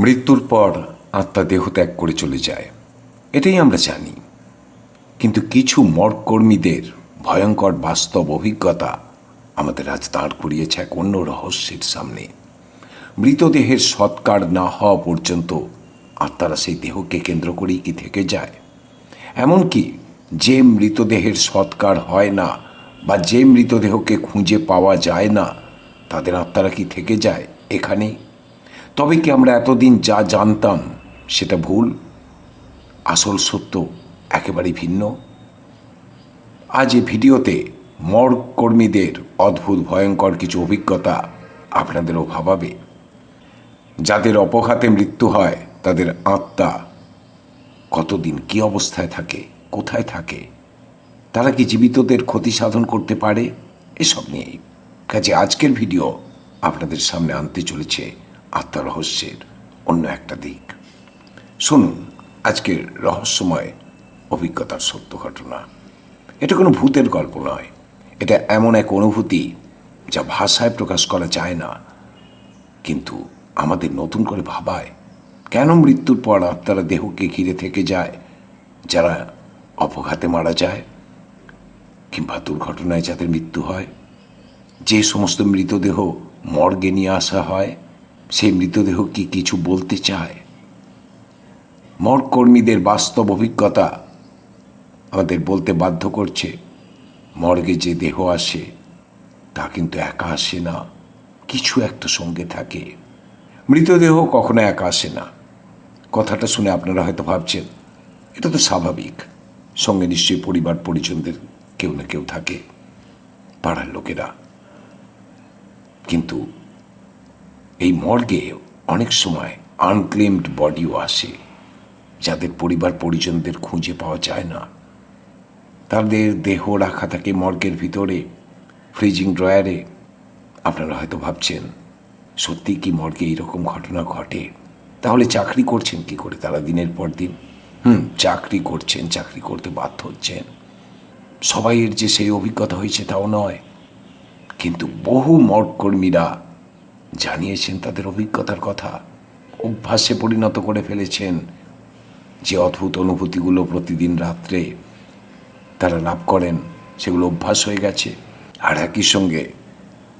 মৃত্যুর পর আত্মা দেহ ত্যাগ করে চলে যায়, এটাই আমরা জানি। কিন্তু কিছু মর্গকর্মীদের ভয়ঙ্কর বাস্তব অভিজ্ঞতা আমাদের আজ দাঁড় করিয়েছে এক অন্য রহস্যের সামনে। মৃতদেহের সৎকার না হওয়া পর্যন্ত আত্মারা সেই দেহকে কেন্দ্র করেই কি থেকে যায়? এমনকি যে মৃতদেহের সৎকার হয় না বা যে মৃতদেহকে খুঁজে পাওয়া যায় না, তাদের আত্মারা কি থেকে যায় এখানেই? তবে কি আমরা এতদিন যা জানতাম সেটা ভুল? আসল সত্য একেবারেই ভিন্ন। আজ এই ভিডিওতে মর্গ কর্মীদের অদ্ভুত ভয়ঙ্কর কিছু অভিজ্ঞতা আপনাদেরও ভাবাবে। যাদের অপঘাতে মৃত্যু হয় তাদের আত্মা কতদিন কী অবস্থায় থাকে, কোথায় থাকে, তারা কি জীবিতদের ক্ষতি সাধন করতে পারে, এসব নিয়েই কাজে আজকের ভিডিও আপনাদের সামনে আনতে চলেছে আত্মা রহস্যের অন্য একটা দিক। শুনুন আজকের রহস্যময় অভিজ্ঞতার সত্য ঘটনা। এটা কোনো ভূতের গল্প নয়, এটা এমন এক অনুভূতি যা ভাষায় প্রকাশ করা যায় না, কিন্তু আমাদের নতুন করে ভাবায় কেন মৃত্যুর পর আত্মারা দেহকে ঘিরে থেকে যায়। যারা অপঘাতে মারা যায় কিংবা দুর্ঘটনায় যাদের মৃত্যু হয়, যে সমস্ত মৃতদেহ মর্গে নিয়ে আসা হয়, সেই মৃতদেহ কি কিছু বলতে চায়? মর্গ কর্মীদের বাস্তব অভিজ্ঞতা আমাদের বলতে বাধ্য করছে, মর্গে যে দেহ আসে তা কিন্তু একা আসে না, কিছু একটা সঙ্গে থাকে। মৃতদেহ কখনো একা আসে না। কথাটা শুনে আপনারা হয়তো ভাবছেন এটা তো স্বাভাবিক, সঙ্গে নিশ্চয়ই পরিবার পরিজনদের কেউ না কেউ থাকে, পাড়ার লোকেরা। কিন্তু এই মর্গে অনেক সময় আনক্লেমড বডিও আসে, যাদের পরিবার পরিজনদের খুঁজে পাওয়া যায় না। তাদের দেহ রাখা থাকে মর্গের ভিতরে, ফ্রিজিং ড্রয়ারে। আপনারা হয়তো ভাবছেন সত্যি কি মর্গে এইরকম ঘটনা ঘটে? তাহলে চাকরি করছেন কি করে তারা দিনের পর দিন? চাকরি করছেন, চাকরি করতে বাধ্য হচ্ছেন। সবাইয়ের যে সেই অভিজ্ঞতা হয়েছে তাও নয়, কিন্তু বহু মর্গকর্মীরা জানিয়েছেন তাদের অভিজ্ঞতার কথা। অভ্যাসে পরিণত করে ফেলেছেন যে অদ্ভুত অনুভূতিগুলো প্রতিদিন রাত্রে তারা লাভ করেন, সেগুলো অভ্যাস হয়ে গেছে। আর একই সঙ্গে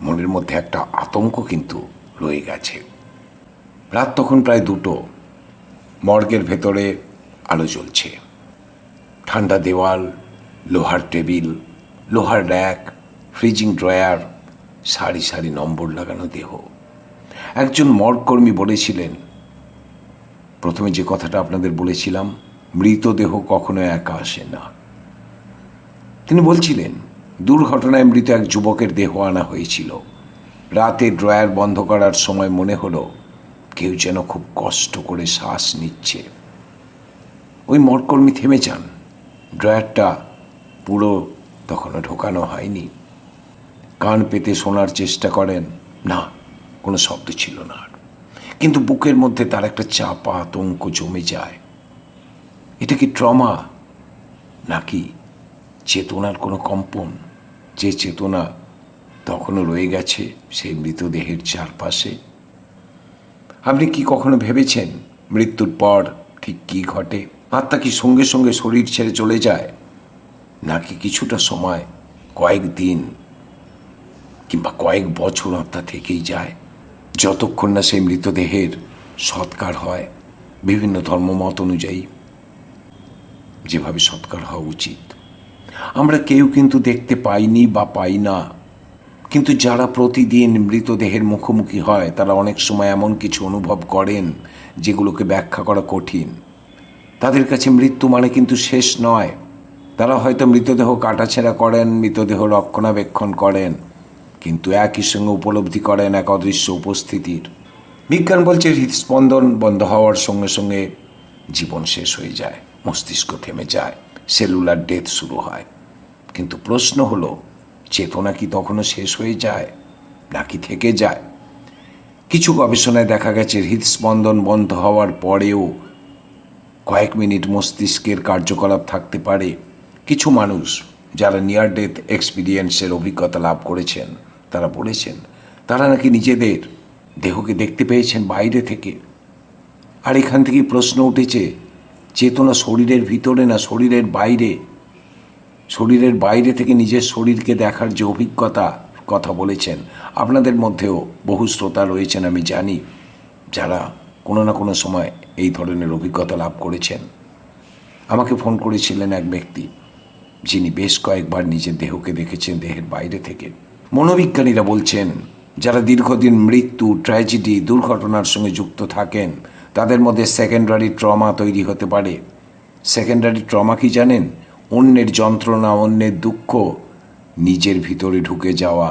মনের মধ্যে একটা আতঙ্ক কিন্তু রয়ে গেছে। রাত তখন প্রায় 2টো। মর্গের ভেতরে আলো জ্বলছে, ঠান্ডা দেওয়াল, লোহার টেবিল, লোহার র্যাক, ফ্রিজিং ড্রয়ার, সারি সারি নম্বর লাগানো দেহ। একজন মর্গকর্মী বলেছিলেন, প্রথমে যে কথাটা আপনাদের বলেছিলাম, মৃতদেহ কখনো একা আসে না। তিনি বলছিলেন দুর্ঘটনায় মৃত এক যুবকের দেহ আনা হয়েছিল। রাতে ড্রয়ার বন্ধ করার সময় মনে হলো কেউ যেন খুব কষ্ট করে শ্বাস নিচ্ছে। ওই মর্গকর্মী থেমে যান। ড্রয়ারটা পুরো তখনও ঢোকানো হয়নি। কান পেতে শোনার চেষ্টা করেন, না, কোনো শব্দ ছিল না। কিন্তু বুকের মধ্যে তার একটা চাপা আতঙ্ক জমে যায়। এটা কি ট্রমা, নাকি চেতনার কোনো কম্পন, যে চেতনা তখনও রয়ে গেছে সেই মৃতদেহের চারপাশে? আপনি কি কখনো ভেবেছেন মৃত্যুর পর ঠিক কী ঘটে? আত্মা কি সঙ্গে সঙ্গে শরীর ছেড়ে চলে যায়, নাকি কিছুটা সময়, কয়েকদিন কিংবা কয়েক বছর আত্মা থেকেই যায়, যতক্ষণ না সেই মৃতদেহের সৎকার হয় বিভিন্ন ধর্মমত অনুযায়ী যেভাবে সৎকার হওয়া উচিত? আমরা কেউ কিন্তু দেখতে পাইনি বা পাই না, কিন্তু যারা প্রতিদিন মৃতদেহের মুখোমুখি হয় তারা অনেক সময় এমন কিছু অনুভব করেন যেগুলোকে ব্যাখ্যা করা কঠিন। তাদের কাছে মৃত্যু মানে কিন্তু শেষ নয়। তারা হয়তো মৃতদেহ কাটাছেঁড়া করেন, মৃতদেহ রক্ষণাবেক্ষণ করেন, কিন্তু একই সঙ্গে উপলব্ধি করেন এক অদৃশ্য উপস্থিতির। বিজ্ঞান বলছে হৃদস্পন্দন বন্ধ হওয়ার সঙ্গে সঙ্গে জীবন শেষ হয়ে যায়, মস্তিষ্ক থেমে যায়, সেলুলার ডেথ শুরু হয়। কিন্তু প্রশ্ন হলো, চেতনা কি তখনও শেষ হয়ে যায় নাকি থেকে যায়? কিছু গবেষণায় দেখা গেছে হৃদস্পন্দন বন্ধ হওয়ার পরেও কয়েক মিনিট মস্তিষ্কের কার্যকলাপ থাকতে পারে। কিছু মানুষ যারা নিয়ার ডেথ এক্সপিরিয়েন্সের অভিজ্ঞতা লাভ করেছেন তারা বলেছেন তারা নাকি নিজেদের দেহকে দেখতে পেয়েছেন বাইরে থেকে। আর এখান থেকেই প্রশ্ন উঠেছে, চেতনা শরীরের ভিতরে না শরীরের বাইরে? শরীরের বাইরে থেকে নিজের শরীরকে দেখার যে অভিজ্ঞতা কথা বলেছেন, আপনাদের মধ্যেও বহু শ্রোতা রয়েছেন আমি জানি, যারা কোনো না কোনো সময় এই ধরনের অভিজ্ঞতা লাভ করেছেন। আমাকে ফোন করেছিলেন এক ব্যক্তি, যিনি বেশ কয়েকবার নিজের দেহকে দেখেছেন দেহের বাইরে থেকে। মনোবিজ্ঞানীরা বলছেন, যারা দীর্ঘদিন মৃত্যু, ট্র্যাজেডি, দুর্ঘটনার সঙ্গে যুক্ত থাকেন, তাদের মধ্যে সেকেন্ডারি ট্রমা তৈরি হতে পারে। সেকেন্ডারি ট্রমা কি জানেন? অন্যের যন্ত্রণা, অন্যের দুঃখ নিজের ভিতরে ঢুকে যাওয়া।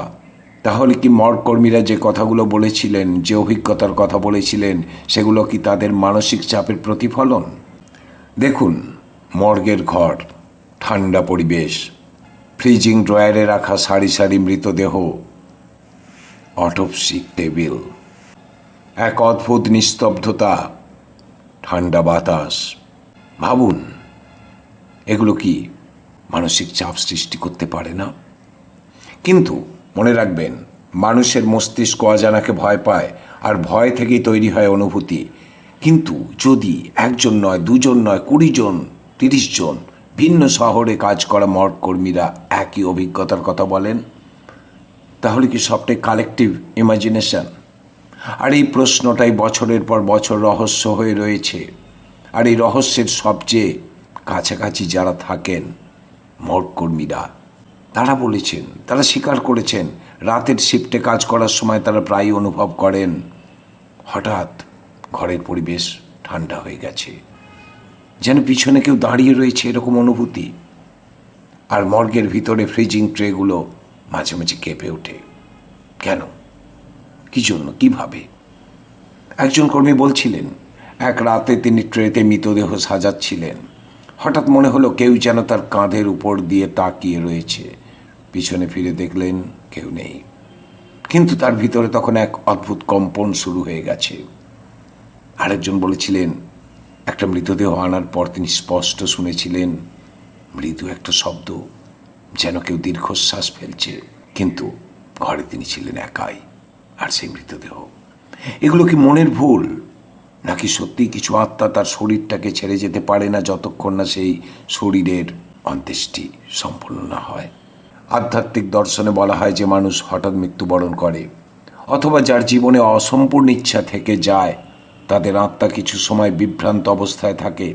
তাহলে কি মর্গকর্মীরা যে কথাগুলো বলেছিলেন, যে অভিজ্ঞতার কথা বলেছিলেন, সেগুলো কি তাদের মানসিক চাপের প্রতিফলন? দেখুন, মর্গের ঘর, ঠান্ডা পরিবেশ, ফ্রিজিং ড্রয়ারে রাখা সারি সারি মৃতদেহ, অটোপসি টেবিল, এক অদ্ভুত নিস্তব্ধতা, ঠান্ডা বাতাস। ভাবুন, এগুলো কি মানসিক চাপ সৃষ্টি করতে পারে না? কিন্তু মনে রাখবেন, মানুষের মস্তিষ্ক অজানাকে ভয় পায়, আর ভয় থেকেই তৈরি হয় অনুভূতি। কিন্তু যদি একজন নয়, দুজন নয়, 20 জন, 30 জন ভিন্ন শহরে কাজ করা মর্গকর্মীরা একই অভিজ্ঞতার কথা বলেন, তাহলে কি সবটাই কালেকটিভ ইমাজিনেশন? আর এই প্রশ্নটাই বছরের পর বছর রহস্য হয়ে রয়েছে। আর এই রহস্যের সবচেয়ে কাছাকাছি যারা থাকেন, মর্গকর্মীরা, তারা বলেছেন, তারা স্বীকার করেছেন, রাতের শিফটে কাজ করার সময় তারা প্রায়ই অনুভব করেন হঠাৎ ঘরের পরিবেশ ঠান্ডা হয়ে গেছে, যেন পিছনে কেউ দাঁড়িয়ে রয়েছে, এরকম অনুভূতি। আর মর্গের ভিতরে ফ্রিজিং ট্রেগুলো মাঝে মাঝে কেঁপে ওঠে। কেন? কি জন্য? কিভাবে? একজন কর্মী বলছিলেন, এক রাতে তিনি ট্রেতে মৃতদেহ সাজাচ্ছিলেন। হঠাৎ মনে হলো কেউ যেন তার কাঁধের উপর দিয়ে তাকিয়ে রয়েছে। পিছনে ফিরে দেখলেন কেউ নেই, কিন্তু তার ভিতরে তখন এক অদ্ভুত কম্পন শুরু হয়ে গেছে। আরেকজন বলেছিলেন, একটা মৃতদেহ আনার পর তিনি স্পষ্ট শুনেছিলেন মৃদু একটা শব্দ, যেন কেউ দীর্ঘশ্বাস ফেলছে। কিন্তু ঘরে তিনি ছিলেন একাই, আর সেই মৃতদেহ। এগুলো কি মনের ভুল, নাকি সত্যি কিছু আত্মা তার শরীরটাকে ছেড়ে যেতে পারে না যতক্ষণ না সেই শরীরের অন্ত্যেষ্টি সম্পূর্ণ না হয়? আধ্যাত্মিক দর্শনে বলা হয় যে মানুষ হঠাৎ মৃত্যুবরণ করে, অথবা যার জীবনে অসম্পূর্ণ ইচ্ছা থেকে যায়, তাদের আত্মা কিছু সময় বিভ্রান্ত অবস্থায় থাকে।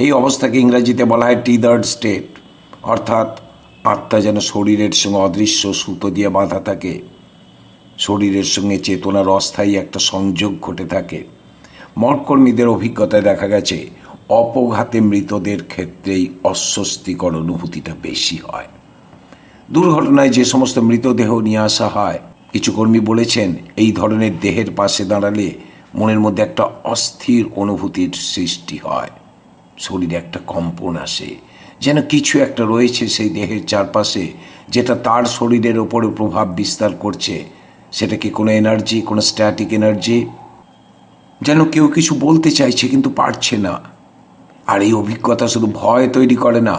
এই অবস্থাকে ইংরেজিতে বলা হয় টিদার্ড স্টেট, অর্থাৎ আত্মা যেন শরীরের সঙ্গে অদৃশ্য সুতো দিয়ে বাঁধা থাকে। শরীরের সঙ্গে চেতনার অস্থায়ী একটা সংযোগ ঘটে থাকে। মর্গকর্মীদের অভিজ্ঞতায় দেখা গেছে, অপঘাতে মৃতদের ক্ষেত্রেই অস্বস্তিকর অনুভূতিটা বেশি হয়। দুর্ঘটনায় যে সমস্ত মৃতদেহ নিয়ে আসা হয়, কিছু কর্মী বলেছেন এই ধরনের দেহের পাশে দাঁড়ালে মনের মধ্যে একটা অস্থির অনুভূতির সৃষ্টি হয়। শরীরে একটা কম্পন আসে, যেন কিছু একটা রয়েছে সেই দেহের চারপাশে, যেটা তার শরীরের ওপরে প্রভাব বিস্তার করছে। সেটা কি কোনো এনার্জি, কোনো স্ট্যাটিক এনার্জি? যেন কেউ কিছু বলতে চাইছে কিন্তু পারছে না। আর এই অভিজ্ঞতা শুধু ভয় তৈরি করে না,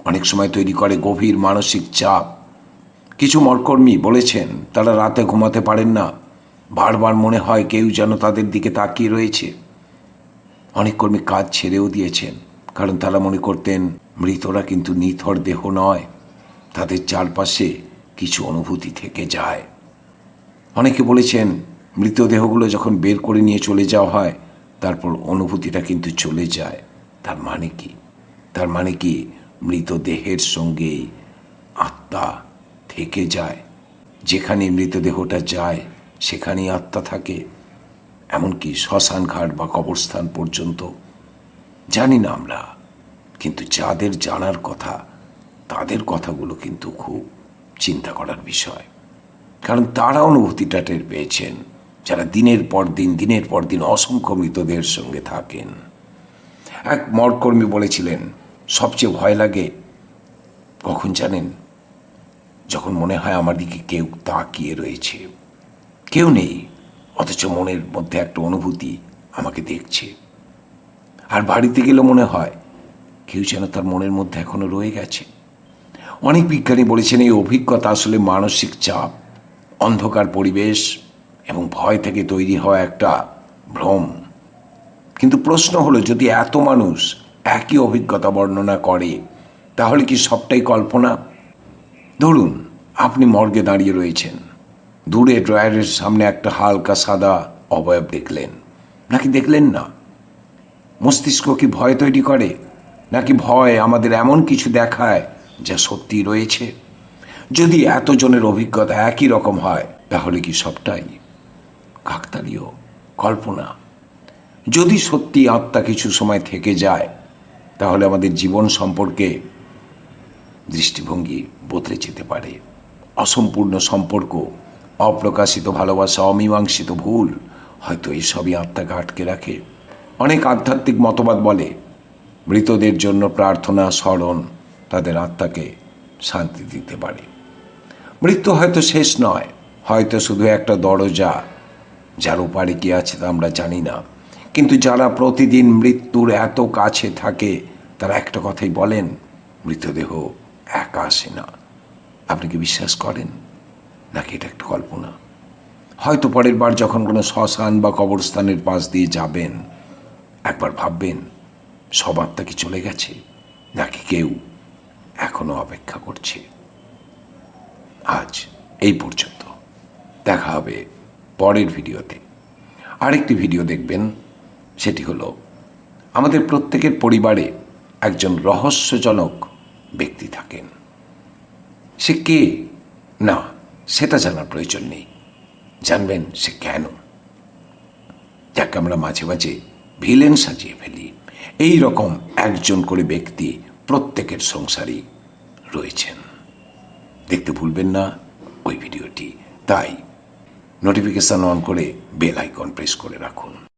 অনেক সময় তৈরি করে গভীর মানসিক চাপ। কিছু মর্গকর্মী বলেছেন তারা রাতে ঘুমাতে পারেন না, বারবার মনে হয় কেউ যেন তাদের দিকে তাকিয়ে রয়েছে। অনেক কর্মী কাজ ছেড়েও দিয়েছেন, কারণ তারা মনে করতেন মৃতরা কিন্তু নিথর দেহ নয়, তাদের চারপাশে কিছু অনুভূতি থেকে যায়। অনেকে বলেছেন মৃতদেহগুলো যখন বের করে নিয়ে চলে যাওয়া হয়, তারপর অনুভূতিটা কিন্তু চলে যায়। তার মানে কি? তার মানে কি মৃতদেহের সঙ্গে আত্মা থেকে যায়। যেখানে মৃতদেহটা যায় সেখানেই আত্মা থাকে, এমনকি শ্মশান ঘাট বা কবরস্থান পর্যন্ত। জানি না আমরা, কিন্তু যাদের জানার কথা তাদের কথাগুলো কিন্তু খুব চিন্তা করার বিষয়, কারণ তারা অনুভূতিটা টের পেয়েছেন, যারা দিনের পর দিন অসংখ্য মৃতদেহের সঙ্গে থাকেন। এক মর্গকর্মী বলেছিলেন, সবচেয়ে ভয় লাগে কখন জানেন? যখন মনে হয় আমার দিকে কেউ তাকিয়ে রয়েছে। কেউ নেই, অথচ মনের মধ্যে একটা অনুভূতি আমাকে দেখছে। আর বাড়িতে গেলে মনে হয় কেউ যেন তার মনের মধ্যে এখনো রয়ে গেছে। অনেক বিজ্ঞানী বলেছেন এই অভিজ্ঞতা আসলে মানসিক চাপ, অন্ধকার পরিবেশ এবং ভয় থেকে তৈরি হওয়া একটা ভ্রম। কিন্তু প্রশ্ন হলো, যদি এত মানুষ একই অভিজ্ঞতা বর্ণনা করে, তাহলে কি সবটাই কল্পনা? ধরুন আপনি মর্গে দাঁড়িয়ে রয়েছেন, দূরে ড্রয়ারের সামনে একটা হালকা সাদা অবয়ব দেখলেন, নাকি দেখলেন না? মস্তিষ্ক কি ভয় তৈরি করে, নাকি ভয় আমাদের এমন কিছু দেখায় যা সত্যি রয়েছে? যদি এতজনের অভিজ্ঞতা একই রকম হয়, তাহলে কি সবটাই কাকতালীয়, কল্পনা? যদি সত্যি আত্মা কিছু সময় থেকে যায়, তাহলে আমাদের জীবন সম্পর্কে দৃষ্টিভঙ্গি বদলে যেতে পারে। অসম্পূর্ণ সম্পর্ক, অপ্রকাশিত ভালোবাসা, অমীমাংসিত ভুল, হয়তো এসবই আত্মাকে আটকে রাখে। অনেক আধ্যাত্মিক মতবাদ বলে মৃতদের জন্য প্রার্থনা, স্মরণ তাদের আত্মাকে শান্তি দিতে পারে। মৃত্যু হয়তো শেষ নয়, হয়তো শুধু একটা দরজা, যার ওপারে কি আছে তা আমরা জানি না। কিন্তু যারা প্রতিদিন মৃত্যুর এত কাছে থাকে, তারা একটা কথাই বলেন, মৃতদেহ একা আসে না। আপনি কি বিশ্বাস করেন, নাকি এটা একটা কল্পনা? হয়তো পরের বার যখন কোনো শ্মশান বা কবরস্থানের পাশ দিয়ে যাবেন, একবার ভাববেন সব আত্মা কি চলে গেছে, নাকি কেউ এখনো অপেক্ষা করছে। আজ এই পর্যন্ত, দেখা হবে পরের ভিডিওতে। আরেকটি ভিডিও দেখবেন, সেটি হলো আমাদের প্রত্যেকের পরিবারে একজন রহস্যজনক ব্যক্তি থাকেন। সে কে না, সেটা জানার প্রয়োজন নেই, জানবেন সে কেন। যাকে আমরা মাঝে মাঝে ভিলেন সাজিয়ে ফেলি, এই রকম একজন করে ব্যক্তি প্রত্যেকের সংসারই রয়েছেন। দেখতে ভুলবেন না ওই ভিডিওটি। তাই নোটিফিকেশন অন করে বেল আইকন প্রেস করে রাখুন।